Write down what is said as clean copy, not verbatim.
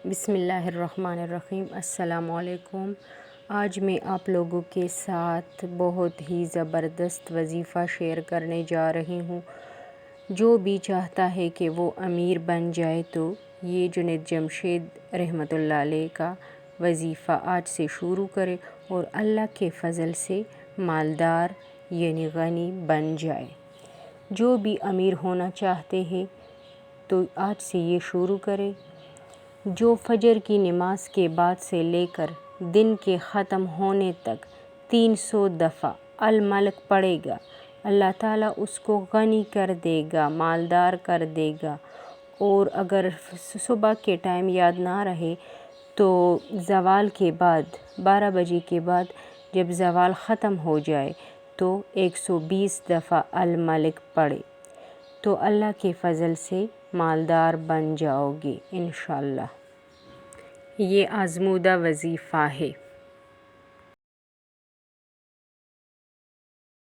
بسم اللہ الرحمن الرحیم۔ السلام علیکم۔ آج میں آپ لوگوں کے ساتھ بہت ہی زبردست وظیفہ شیئر کرنے جا رہی ہوں۔ جو بھی چاہتا ہے کہ وہ امیر بن جائے تو یہ جنید جمشید رحمۃ اللہ علیہ کا وظیفہ آج سے شروع کرے اور اللہ کے فضل سے مالدار یعنی غنی بن جائے۔ جو بھی امیر ہونا چاہتے ہیں تو آج سے یہ شروع کرے۔ جو فجر کی نماز کے بعد سے لے کر دن کے ختم ہونے تک 300 دفعہ الملک پڑھے گا، اللہ تعالیٰ اس کو غنی کر دے گا، مالدار کر دے گا۔ اور اگر صبح کے ٹائم یاد نہ رہے تو زوال کے بعد 12 بجے کے بعد جب زوال ختم ہو جائے تو 120 دفعہ الملک پڑھے تو اللہ کے فضل سے مالدار بن جاؤ گے انشاءاللہ۔ یہ آزمودہ وظیفہ ہے۔